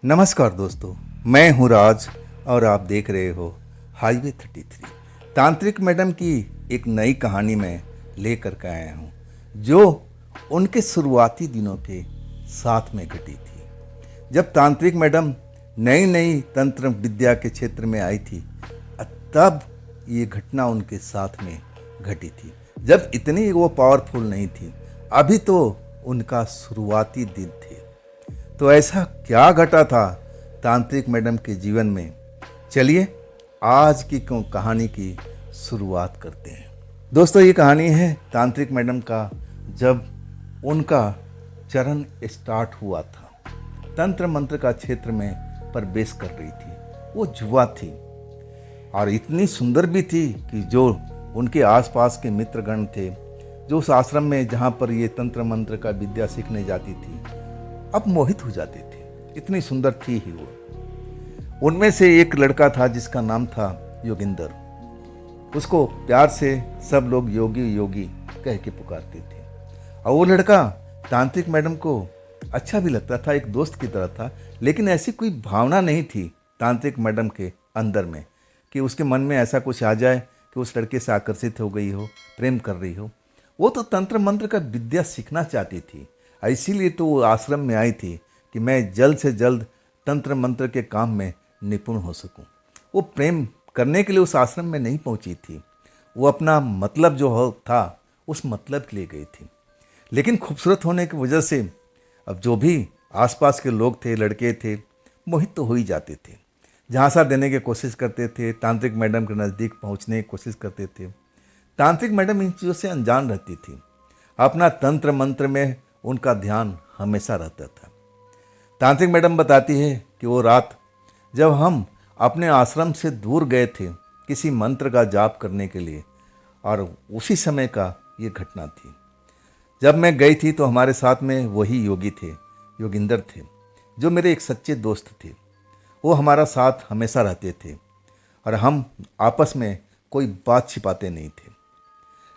नमस्कार दोस्तों, मैं हूं राज और आप देख रहे हो हाईवे 33। तांत्रिक मैडम की एक नई कहानी में लेकर के आया हूं जो उनके शुरुआती दिनों के साथ में घटी थी। जब तांत्रिक मैडम नई नई तंत्र विद्या के क्षेत्र में आई थी, तब ये घटना उनके साथ में घटी थी। जब इतनी वो पावरफुल नहीं थी, अभी तो उनका शुरुआती दिन थे। तो ऐसा क्या घटा था तांत्रिक मैडम के जीवन में? चलिए आज की कहानी की शुरुआत करते हैं। दोस्तों, ये कहानी है तांत्रिक मैडम का, जब उनका चरण स्टार्ट हुआ था। तंत्र मंत्र का क्षेत्र में प्रवेश कर रही थी। वो युवा थी और इतनी सुंदर भी थी कि जो उनके आसपास के मित्रगण थे, जो उस आश्रम में जहाँ पर ये तंत्र मंत्र का विद्या सीखने जाती थी, अब मोहित हो जाते थे। इतनी सुंदर थी ही वो। उनमें से एक लड़का था जिसका नाम था योगिंदर। उसको प्यार से सब लोग योगी योगी कह के पुकारते थे। और वो लड़का तांत्रिक मैडम को अच्छा भी लगता था, एक दोस्त की तरह था। लेकिन ऐसी कोई भावना नहीं थी तांत्रिक मैडम के अंदर में कि उसके मन में ऐसा कुछ आ जाए कि उस लड़के से आकर्षित हो गई हो, प्रेम कर रही हो। वो तो तंत्र मंत्र का विद्या सीखना चाहती थी। इसीलिए तो वो आश्रम में आई थी कि मैं जल्द से जल्द तंत्र मंत्र के काम में निपुण हो सकूं। वो प्रेम करने के लिए उस आश्रम में नहीं पहुंची थी। वो अपना मतलब जो था उस मतलब के लिए गई थी। लेकिन खूबसूरत होने की वजह से अब जो भी आसपास के लोग थे, लड़के थे, मोहित तो हो ही जाते थे। झांसा देने की कोशिश करते थे, तांत्रिक मैडम के नज़दीक पहुंचने की कोशिश करते थे। तांत्रिक मैडम इन चीज़ों से अनजान रहती थी। अपना तंत्र मंत्र में उनका ध्यान हमेशा रहता था। तांत्रिक मैडम बताती है कि वो रात जब हम अपने आश्रम से दूर गए थे किसी मंत्र का जाप करने के लिए, और उसी समय का ये घटना थी। जब मैं गई थी तो हमारे साथ में वही योगी थे, योगिंदर थे, जो मेरे एक सच्चे दोस्त थे। वो हमारा साथ हमेशा रहते थे और हम आपस में कोई बात छिपाते नहीं थे।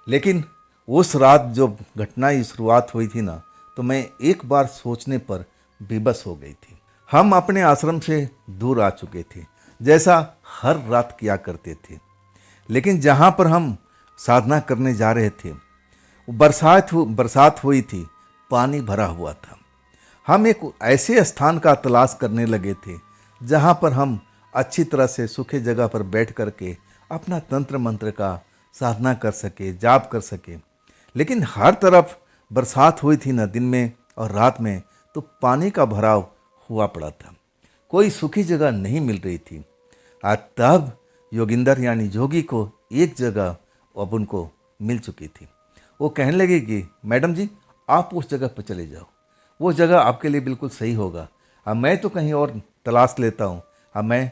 लेकिन उस रात जो घटना की शुरुआत हुई थी ना, तो मैं एक बार सोचने पर बेबस हो गई थी। हम अपने आश्रम से दूर आ चुके थे, जैसा हर रात किया करते थे। लेकिन जहाँ पर हम साधना करने जा रहे थे, बरसात हुई थी, पानी भरा हुआ था। हम एक ऐसे स्थान का तलाश करने लगे थे जहाँ पर हम अच्छी तरह से सूखे जगह पर बैठ करके अपना तंत्र मंत्र का साधना कर सके, जाप कर सके। लेकिन हर तरफ बरसात हुई थी ना, दिन में और रात में, तो पानी का भराव हुआ पड़ा था। कोई सूखी जगह नहीं मिल रही थी। आज तब योगिंदर यानी जोगी को एक जगह अब उनको मिल चुकी थी। वो कहने लगे कि मैडम जी, आप उस जगह पर चले जाओ, वो जगह आपके लिए बिल्कुल सही होगा। अब मैं तो कहीं और तलाश लेता हूँ, अब मैं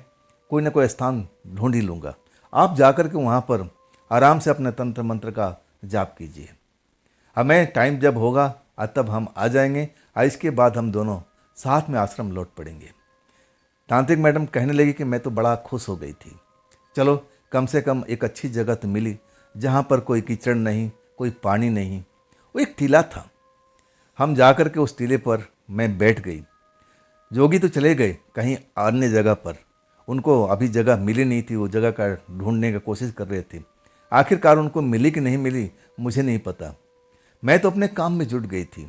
कोई ना कोई स्थान ढूंढ ही लूँगा। आप जाकर के वहाँ पर आराम से अपने तंत्र मंत्र का जाप कीजिए। हमें टाइम जब होगा तब हम आ जाएंगे, और इसके बाद हम दोनों साथ में आश्रम लौट पड़ेंगे। तांत्रिक मैडम कहने लगी कि मैं तो बड़ा खुश हो गई थी। चलो, कम से कम एक अच्छी जगह तो मिली जहाँ पर कोई कीचड़ नहीं, कोई पानी नहीं। वो एक टीला था। हम जाकर के उस टीले पर मैं बैठ गई। जोगी तो चले गए कहीं अन्य जगह पर, उनको अभी जगह मिली नहीं थी। वो जगह का ढूंढने की कोशिश कर रहे थे। आखिरकार उनको मिली कि नहीं मिली मुझे नहीं पता। मैं तो अपने काम में जुट गई थी।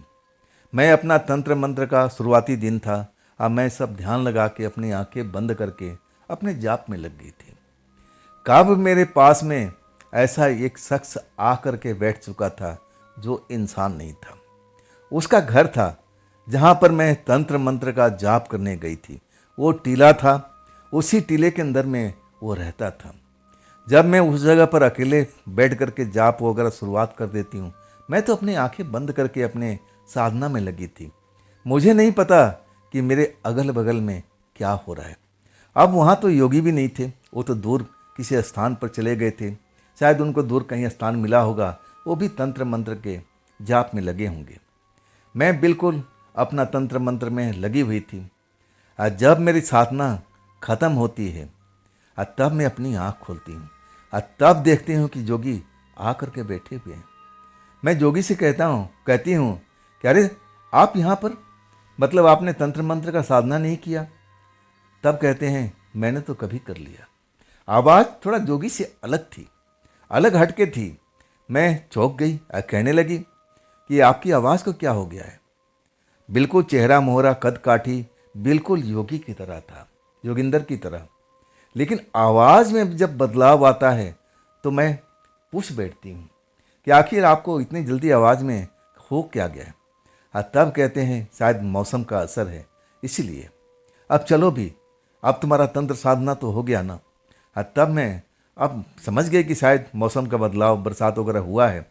मैं अपना तंत्र मंत्र का शुरुआती दिन था। अब मैं सब ध्यान लगा के अपनी आंखें बंद करके अपने जाप में लग गई थी। कब मेरे पास में ऐसा एक शख्स आकर के बैठ चुका था जो इंसान नहीं था। उसका घर था जहाँ पर मैं तंत्र मंत्र का जाप करने गई थी। वो टीला था, उसी टीले के अंदर में वो रहता था। जब मैं उस जगह पर अकेले बैठ करके जाप वगैरह शुरुआत कर देती हूँ, मैं तो अपनी आंखें बंद करके अपने साधना में लगी थी। मुझे नहीं पता कि मेरे अगल बगल में क्या हो रहा है। अब वहाँ तो योगी भी नहीं थे, वो तो दूर किसी स्थान पर चले गए थे। शायद उनको दूर कहीं स्थान मिला होगा, वो भी तंत्र मंत्र के जाप में लगे होंगे। मैं बिल्कुल अपना तंत्र मंत्र में लगी हुई थी। आज जब मेरी साधना खत्म होती है, आज तब मैं अपनी आँख खोलती हूँ, आज तब देखती हूँ कि जोगी आकर के बैठे हुए हैं। मैं जोगी से कहती हूँ कि अरे, आप यहाँ पर, मतलब आपने तंत्र मंत्र का साधना नहीं किया? तब कहते हैं मैंने तो कभी कर लिया। आवाज़ थोड़ा जोगी से अलग थी, अलग हटके थी। मैं चौंक गई और कहने लगी कि आपकी आवाज़ को क्या हो गया है। बिल्कुल चेहरा मोहरा कद काठी, बिल्कुल योगी की तरह था, योगिंदर की तरह। लेकिन आवाज़ में जब बदलाव आता है तो मैं पूछ बैठती हूँ कि आखिर आपको इतनी जल्दी आवाज़ में हो क्या गया है। तब कहते हैं शायद मौसम का असर है, इसीलिए। अब चलो भी, अब तुम्हारा तंत्र साधना तो हो गया ना। तब मैं अब समझ गए कि शायद मौसम का बदलाव, बरसात वगैरह हुआ है,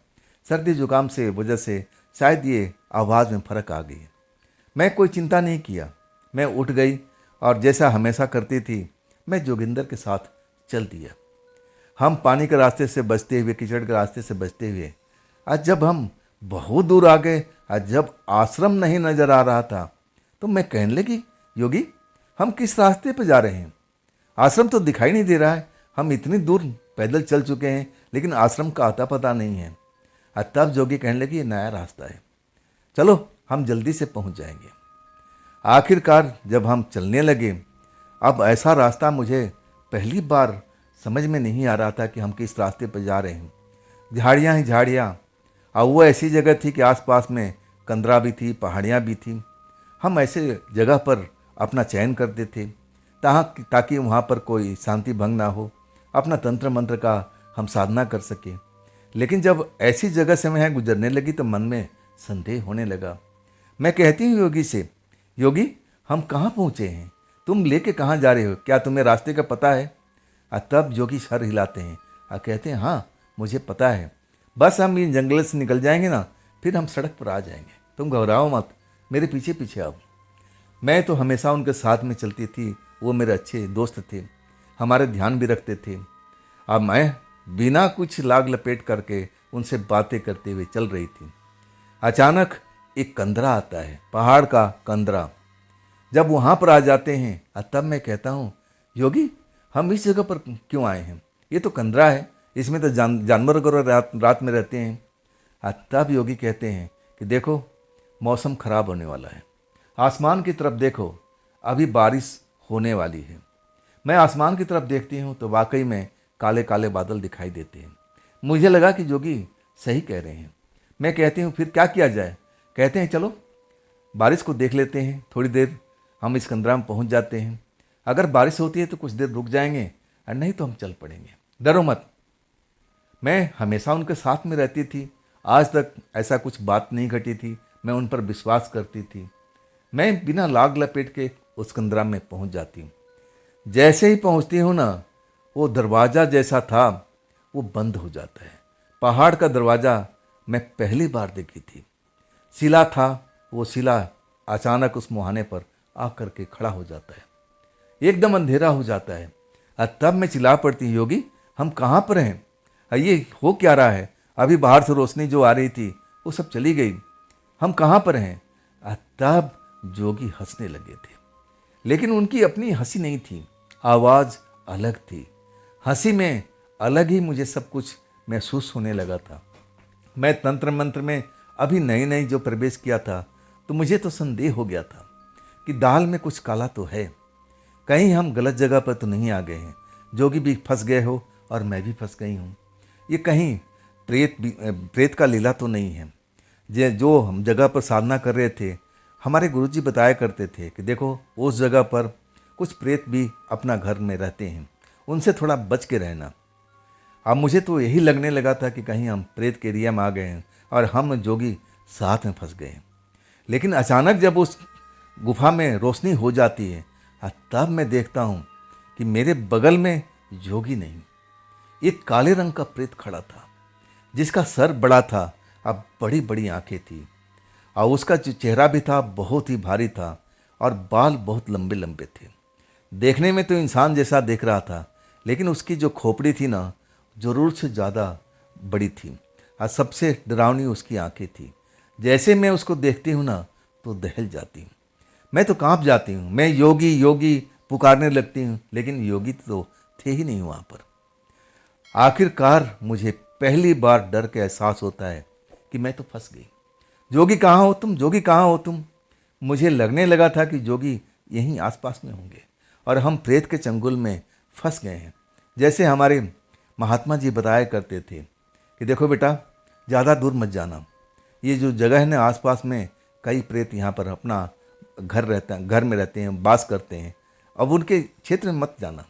सर्दी जुकाम से वजह से शायद ये आवाज़ में फ़र्क आ गई है। मैं कोई चिंता नहीं किया, मैं उठ गई और जैसा हमेशा करती थी मैं जोगिंदर के साथ चल दिया। हम पानी के रास्ते से बचते हुए, कीचड़ के रास्ते से बचते हुए, आज जब हम बहुत दूर आ गए, आज जब आश्रम नहीं नजर आ रहा था, तो मैं कहने लगी योगी हम किस रास्ते पर जा रहे हैं। आश्रम तो दिखाई नहीं दे रहा है, हम इतनी दूर पैदल चल चुके हैं लेकिन आश्रम का आता पता नहीं है। तब जोगी कहने लगी ये नया रास्ता है, चलो हम जल्दी से पहुंच जाएंगे। आखिरकार जब हम चलने लगे, अब ऐसा रास्ता मुझे पहली बार समझ में नहीं आ रहा था कि हम किस रास्ते पर जा रहे हैं। झाड़ियाँ ही झाड़ियाँ, और वो ऐसी जगह थी कि आसपास में कंदरा भी थी, पहाड़ियाँ भी थी। हम ऐसे जगह पर अपना चयन करते थे ताकि वहाँ पर कोई शांति भंग ना हो, अपना तंत्र मंत्र का हम साधना कर सकें। लेकिन जब ऐसी जगह से मैं गुजरने लगी तो मन में संदेह होने लगा। मैं कहती हूँ योगी से, योगी हम कहाँ पहुँचे हैं, तुम लेके कहाँ जा रहे हो, क्या तुम्हें रास्ते का पता है। तब योगी सर हिलाते हैं और कहते हैं हाँ मुझे पता है, बस हम इन जंगल से निकल जाएंगे ना, फिर हम सड़क पर आ जाएंगे, तुम घबराओ मत, मेरे पीछे पीछे आओ। मैं तो हमेशा उनके साथ में चलती थी, वो मेरे अच्छे दोस्त थे, हमारे ध्यान भी रखते थे। अब मैं बिना कुछ लाग लपेट करके उनसे बातें करते हुए चल रही थी। अचानक एक कंदरा आता है, पहाड़ का कंदरा। जब वहाँ पर आ जाते हैं तब मैं कहता हूँ योगी हम इस जगह पर क्यों आए हैं, ये तो कंदरा है, इसमें तो जानवर वगैरह रात में रहते हैं। तब योगी कहते हैं कि देखो मौसम खराब होने वाला है, आसमान की तरफ देखो, अभी बारिश होने वाली है। मैं आसमान की तरफ देखती हूँ तो वाकई में काले काले बादल दिखाई देते हैं। मुझे लगा कि जोगी सही कह रहे हैं। मैं कहती हूँ फिर क्या किया जाए। कहते हैं चलो बारिश को देख लेते हैं, थोड़ी देर हम इस कंदरा में पहुँच जाते हैं, अगर बारिश होती है तो कुछ देर रुक जाएंगे और नहीं तो हम चल पड़ेंगे, डरो मत। मैं हमेशा उनके साथ में रहती थी, आज तक ऐसा कुछ बात नहीं घटी थी, मैं उन पर विश्वास करती थी। मैं बिना लाग लपेट के उस कंदरा में पहुंच जाती हूँ। जैसे ही पहुंचती हूँ ना, वो दरवाज़ा जैसा था वो बंद हो जाता है। पहाड़ का दरवाज़ा मैं पहली बार देखी थी, शिला था, वो शिला अचानक उस मुहाने पर आकर के खड़ा हो जाता है, एकदम अंधेरा हो जाता है। और तब मैं चिल्ला पड़ती हूँ योगी हम कहाँ पर हैं, ये हो क्या रहा है, अभी बाहर से रोशनी जो आ रही थी वो सब चली गई, हम कहाँ पर हैं। तब जोगी हंसने लगे थे, लेकिन उनकी अपनी हंसी नहीं थी, आवाज़ अलग थी। हंसी में अलग ही मुझे सब कुछ महसूस होने लगा था। मैं तंत्र मंत्र में अभी नई नई जो प्रवेश किया था, तो मुझे तो संदेह हो गया था कि दाल में कुछ काला तो है, कहीं हम गलत जगह पर तो नहीं आ गए हैं, जोगी भी फंस गए हो और मैं भी फंस गई हूँ, ये कहीं प्रेत का लीला तो नहीं है। जो हम जगह पर साधना कर रहे थे, हमारे गुरुजी बताया करते थे कि देखो उस जगह पर कुछ प्रेत भी अपना घर में रहते हैं, उनसे थोड़ा बच के रहना। अब मुझे तो यही लगने लगा था कि कहीं हम प्रेत के एरिया में आ गए हैं और हम जोगी साथ में फंस गए हैं। लेकिन अचानक जब उस गुफा में रोशनी हो जाती है, तब मैं देखता हूँ कि मेरे बगल में जोगी नहीं, एक काले रंग का प्रेत खड़ा था, जिसका सर बड़ा था, अब बड़ी बड़ी आंखें थी, और उसका जो चेहरा भी था बहुत ही भारी था और बाल बहुत लंबे लंबे थे। देखने में तो इंसान जैसा दिख रहा था, लेकिन उसकी जो खोपड़ी थी ना, ज़रूर से ज़्यादा बड़ी थी, और सबसे डरावनी उसकी आंखें थी। जैसे मैं उसको देखती हूँ ना तो दहल जाती हूँ, मैं तो कांप जाती हूँ, मैं योगी योगी पुकारने लगती हूँ, लेकिन योगी तो थे ही नहीं वहाँ पर। आखिरकार मुझे पहली बार डर के एहसास होता है कि मैं तो फंस गई। जोगी कहाँ हो तुम, जोगी कहाँ हो तुम। मुझे लगने लगा था कि जोगी यहीं आसपास में होंगे, और हम प्रेत के चंगुल में फंस गए हैं। जैसे हमारे महात्मा जी बताया करते थे कि देखो बेटा, ज़्यादा दूर मत जाना, ये जो जगह है ना आसपास में कई प्रेत यहाँ पर अपना घर में रहते हैं, वास करते हैं, अब उनके क्षेत्र में मत जाना।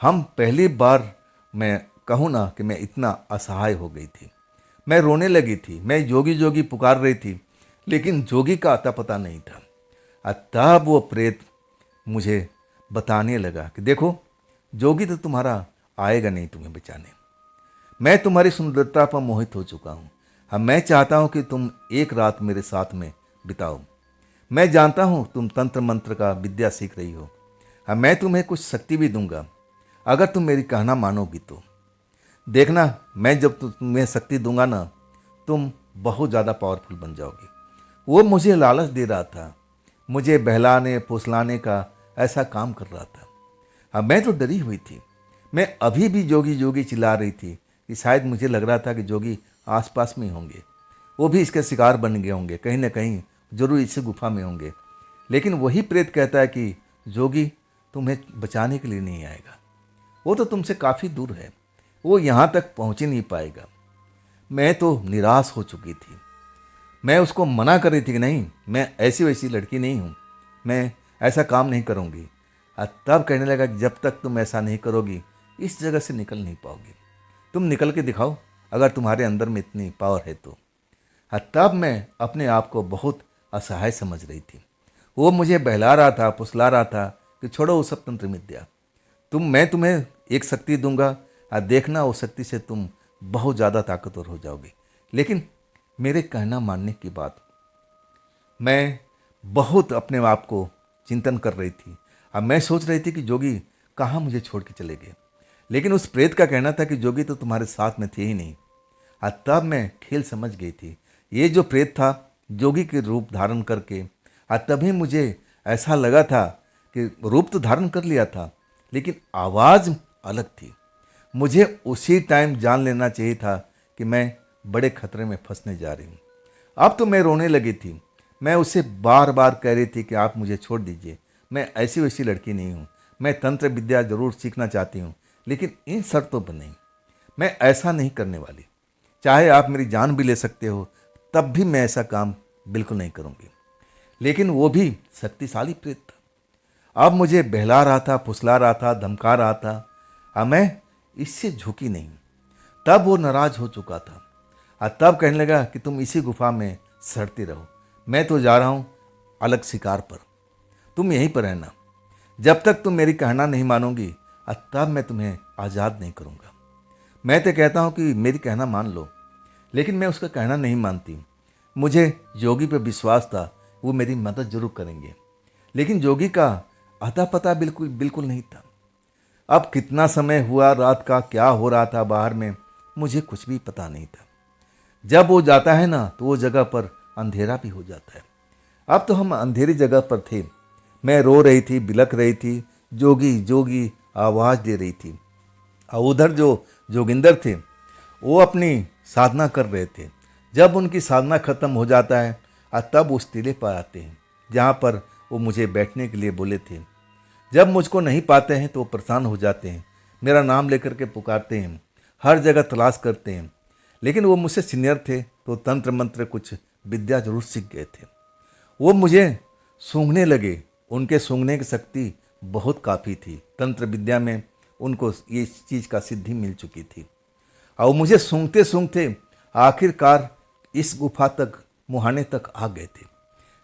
हम पहली बार मैं कहूँ ना कि मैं इतना असहाय हो गई थी, मैं रोने लगी थी, मैं जोगी जोगी पुकार रही थी, लेकिन जोगी का अता पता नहीं था। तब वो प्रेत मुझे बताने लगा कि देखो, जोगी तो तुम्हारा आएगा नहीं तुम्हें बचाने, मैं तुम्हारी सुंदरता पर मोहित हो चुका हूँ। हाँ, मैं चाहता हूँ कि तुम एक रात मेरे साथ में बिताओ। मैं जानता हूँ तुम तंत्र मंत्र का विद्या सीख रही हो। हाँ, मैं तुम्हें कुछ शक्ति भी दूंगा अगर तुम मेरी कहना मानोगी तो। देखना, मैं जब तुम्हें शक्ति दूंगा ना, तुम बहुत ज़्यादा पावरफुल बन जाओगी। वो मुझे लालच दे रहा था, मुझे बहलाने फुसलाने का ऐसा काम कर रहा था। हाँ, मैं तो डरी हुई थी, मैं अभी भी जोगी जोगी चिल्ला रही थी कि शायद मुझे लग रहा था कि जोगी आसपास में ही होंगे, वो भी इसके शिकार बन गए होंगे, कहीं ना कहीं जरूर इसी गुफा में होंगे। लेकिन वही प्रेत कहता है कि जोगी तुम्हें बचाने के लिए नहीं आएगा, वो तो तुमसे काफ़ी दूर है, वो यहाँ तक पहुँच ही नहीं पाएगा। मैं तो निराश हो चुकी थी, मैं उसको मना कर रही थी कि नहीं, मैं ऐसी वैसी लड़की नहीं हूँ, मैं ऐसा काम नहीं करूँगी। तब कहने लगा कि जब तक तुम ऐसा नहीं करोगी इस जगह से निकल नहीं पाओगी, तुम निकल के दिखाओ अगर तुम्हारे अंदर में इतनी पावर है तो। तब मैं अपने आप को बहुत असहाय समझ रही थी। वो मुझे बहला रहा था, फुसला रहा था कि छोड़ो वो सब तंत्र विद्या, मैं तुम्हें एक शक्ति दूंगा, देखना उस शक्ति से तुम बहुत ज़्यादा ताकतवर हो जाओगे। लेकिन मेरे कहना मानने की बात, मैं बहुत अपने आप को चिंतन कर रही थी। अब मैं सोच रही थी कि जोगी कहाँ मुझे छोड़ के चले गए, लेकिन उस प्रेत का कहना था कि जोगी तो तुम्हारे साथ में थे ही नहीं। तब मैं खेल समझ गई थी, ये जो प्रेत था जोगी के रूप धारण करके, तभी मुझे ऐसा लगा था कि रूप तो धारण कर लिया था लेकिन आवाज़ अलग थी। मुझे उसी टाइम जान लेना चाहिए था कि मैं बड़े खतरे में फंसने जा रही हूँ। अब तो मैं रोने लगी थी, मैं उससे बार बार कह रही थी कि आप मुझे छोड़ दीजिए, मैं ऐसी वैसी लड़की नहीं हूँ, मैं तंत्र विद्या जरूर सीखना चाहती हूँ लेकिन इन शर्तों पर नहीं, मैं ऐसा नहीं करने वाली, चाहे आप मेरी जान भी ले सकते हो तब भी मैं ऐसा काम बिल्कुल नहीं करूँगी। लेकिन वो भी शक्तिशाली प्रेत था, अब मुझे बहला रहा था, फुसला रहा था, धमका रहा था। अब मैं इससे झुकी नहीं। तब वो नाराज हो चुका था और तब कहने लगा कि तुम इसी गुफा में सड़ती रहो, मैं तो जा रहा हूँ अलग शिकार पर, तुम यहीं पर रहना, जब तक तुम मेरी कहना नहीं मानोगी तब मैं तुम्हें आज़ाद नहीं करूँगा। मैं तो कहता हूँ कि मेरी कहना मान लो, लेकिन मैं उसका कहना नहीं मानती। मुझे जोगी पर विश्वास था, वो मेरी मदद जरूर करेंगे, लेकिन जोगी का अता पता बिल्कुल बिल्कुल नहीं था। अब कितना समय हुआ, रात का क्या हो रहा था बाहर में, मुझे कुछ भी पता नहीं था। जब वो जाता है ना तो वो जगह पर अंधेरा भी हो जाता है। अब तो हम अंधेरी जगह पर थे, मैं रो रही थी, बिलख रही थी, जोगी जोगी आवाज़ दे रही थी। और उधर जो जोगिंदर थे वो अपनी साधना कर रहे थे। जब उनकी साधना खत्म हो जाता है तब उस टीले पर आते हैं जहाँ पर वो मुझे बैठने के लिए बोले थे। जब मुझको नहीं पाते हैं तो वो परेशान हो जाते हैं, मेरा नाम लेकर के पुकारते हैं, हर जगह तलाश करते हैं। लेकिन वो मुझसे सीनियर थे तो तंत्र मंत्र कुछ विद्या जरूर सीख गए थे। वो मुझे सूंघने लगे, उनके सूंघने की शक्ति बहुत काफ़ी थी, तंत्र विद्या में उनको ये चीज़ का सिद्धि मिल चुकी थी। और मुझे सूंघते सूंघते आखिरकार इस गुफा तक, मुहाने तक आ गए थे।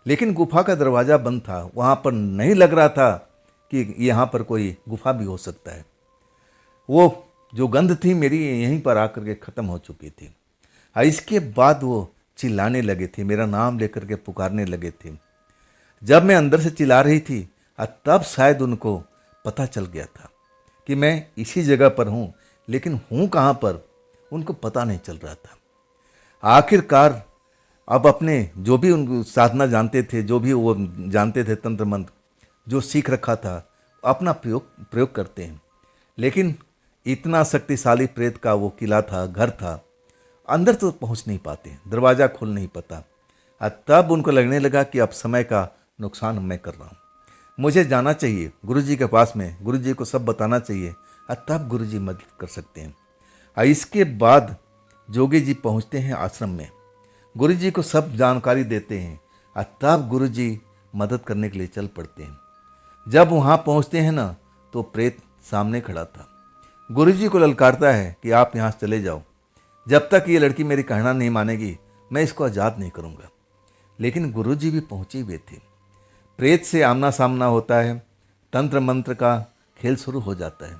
लेकिन गुफा का दरवाज़ा बंद था, वहाँ पर नहीं लग रहा था कि यहाँ पर कोई गुफा भी हो सकता है। वो जो गंध थी मेरी यहीं पर आकर के ख़त्म हो चुकी थी। इसके बाद वो चिल्लाने लगे थे, मेरा नाम लेकर के पुकारने लगे थे। जब मैं अंदर से चिल्ला रही थी तब शायद उनको पता चल गया था कि मैं इसी जगह पर हूँ, लेकिन हूँ कहाँ पर उनको पता नहीं चल रहा था। आखिरकार अब अपने जो भी उन साधना जानते थे, जो भी वो जानते थे तंत्र मंत्र जो सीख रखा था, अपना प्रयोग करते हैं। लेकिन इतना शक्तिशाली प्रेत का वो किला था, घर था, अंदर तो पहुंच नहीं पाते, दरवाज़ा खोल नहीं पाता। तब उनको लगने लगा कि अब समय का नुकसान मैं कर रहा हूँ। मुझे जाना चाहिए गुरुजी के पास में, गुरुजी को सब बताना चाहिए और तब गुरुजी मदद कर सकते हैं। और इसके बाद जोगी जी पहुंचते हैं आश्रम में, गुरुजी को सब जानकारी देते हैं और तब गुरुजी मदद करने के लिए चल पड़ते हैं। जब वहाँ पहुँचते हैं ना तो प्रेत सामने खड़ा था। गुरुजी को ललकारता है कि आप यहाँ से चले जाओ, जब तक ये लड़की मेरी कहना नहीं मानेगी मैं इसको आज़ाद नहीं करूँगा। लेकिन गुरुजी भी पहुँचे हुए थे। प्रेत से आमना सामना होता है, तंत्र मंत्र का खेल शुरू हो जाता है।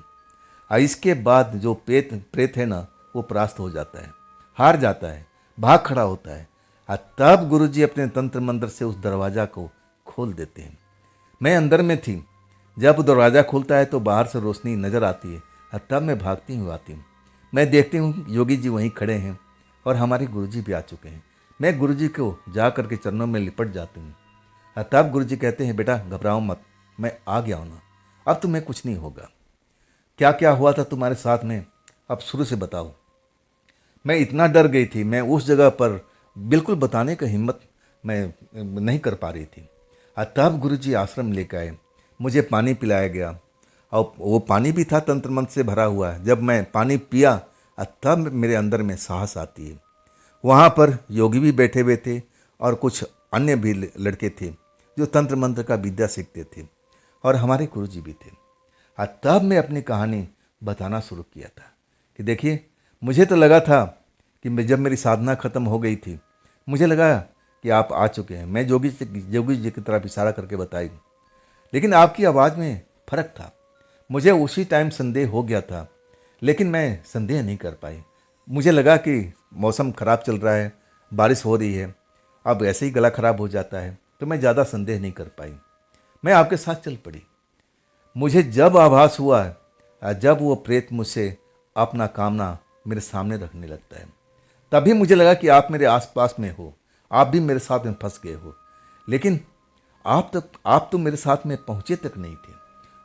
और इसके बाद जो प्रेत है ना वो परास्त हो जाता है, हार जाता है, भाग खड़ा होता है। और तब गुरुजी अपने तंत्र मंत्र से उस दरवाज़ा को खोल देते हैं। मैं अंदर में थी, जब दरवाज़ा खुलता है तो बाहर से रोशनी नज़र आती है और तब मैं भागती हुई आती हूँ। मैं देखती हूँ योगी जी वहीं खड़े हैं और हमारे गुरुजी भी आ चुके हैं। मैं गुरुजी को जा कर के चरणों में लिपट जाती हूँ और तब गुरुजी कहते हैं, बेटा घबराओ मत, मैं आ गया हूँ ना, अब तुम्हें कुछ नहीं होगा। क्या क्या हुआ था तुम्हारे साथ में, अब शुरू से बताओ। मैं इतना डर गई थी, मैं उस जगह पर बिल्कुल बताने का हिम्मत मैं नहीं कर पा रही थी। और तब गुरुजी आश्रम लेकर आए, मुझे पानी पिलाया गया और वो पानी भी था तंत्र मंत्र से भरा हुआ है। जब मैं पानी पिया तब मेरे अंदर में साहस आती है। वहाँ पर योगी भी बैठे हुए थे और कुछ अन्य भी लड़के थे जो तंत्र मंत्र का विद्या सीखते थे और हमारे गुरुजी भी थे। और तब मैं अपनी कहानी बताना शुरू किया था कि देखिए, मुझे तो लगा था कि जब मेरी साधना खत्म हो गई थी, मुझे लगा कि आप आ चुके हैं। मैं जोगी जी की तरफ इशारा करके बताई, लेकिन आपकी आवाज़ में फ़र्क था। मुझे उसी टाइम संदेह हो गया था, लेकिन मैं संदेह नहीं कर पाई। मुझे लगा कि मौसम ख़राब चल रहा है, बारिश हो रही है, अब ऐसे ही गला ख़राब हो जाता है, तो मैं ज़्यादा संदेह नहीं कर पाई। मैं आपके साथ चल पड़ी। मुझे जब आभास हुआ, जब वो प्रेत मुझसे अपना कामना मेरे सामने रखने लगता है, तभी मुझे लगा कि आप मेरे आसपास में हो, आप भी मेरे साथ में फंस गए हो। लेकिन आप तो मेरे साथ में पहुँचे तक नहीं थे।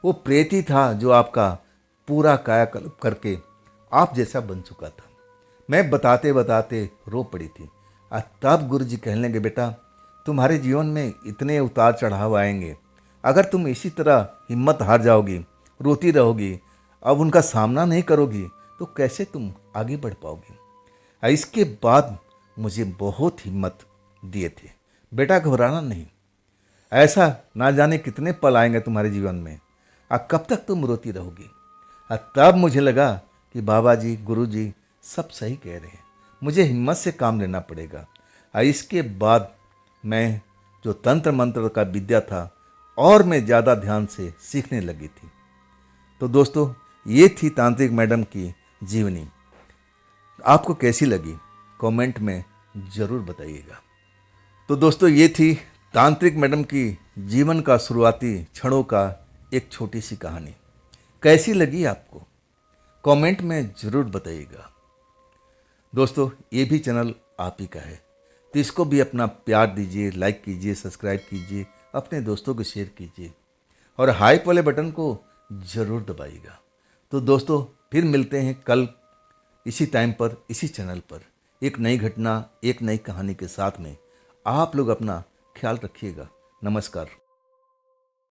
वो प्रेत ही था जो आपका पूरा कायाकल्प करके आप जैसा बन चुका था। मैं बताते बताते रो पड़ी थी। और तब गुरुजी कहने लगे, बेटा तुम्हारे जीवन में इतने उतार चढ़ाव आएंगे, अगर तुम इसी तरह हिम्मत हार जाओगी, रोती रहोगी, अब उनका सामना नहीं करोगी, तो कैसे तुम आगे बढ़ पाओगी। और इसके बाद मुझे बहुत हिम्मत दिए थे, बेटा घबराना नहीं, ऐसा ना जाने कितने पल आएंगे तुम्हारे जीवन में, और कब तक तुम रोती रहोगी। और तब मुझे लगा कि बाबा जी, गुरु जी सब सही कह रहे हैं, मुझे हिम्मत से काम लेना पड़ेगा। और इसके बाद मैं जो तंत्र मंत्र का विद्या था और मैं ज़्यादा ध्यान से सीखने लगी थी। तो दोस्तों, ये थी तांत्रिक मैडम की जीवनी। आपको कैसी लगी कमेंट में ज़रूर बताइएगा। तो दोस्तों, ये थी तांत्रिक मैडम की जीवन का शुरुआती क्षणों का एक छोटी सी कहानी। कैसी लगी आपको कमेंट में ज़रूर बताइएगा। दोस्तों, ये भी चैनल आप ही का है, तो इसको भी अपना प्यार दीजिए, लाइक कीजिए, सब्सक्राइब कीजिए, अपने दोस्तों को शेयर कीजिए और हाइप वाले बटन को ज़रूर दबाइएगा। तो दोस्तों, फिर मिलते हैं कल इसी टाइम पर, इसी चैनल पर, एक नई घटना, एक नई कहानी के साथ में। आप लोग अपना ख्याल रखिएगा। नमस्कार।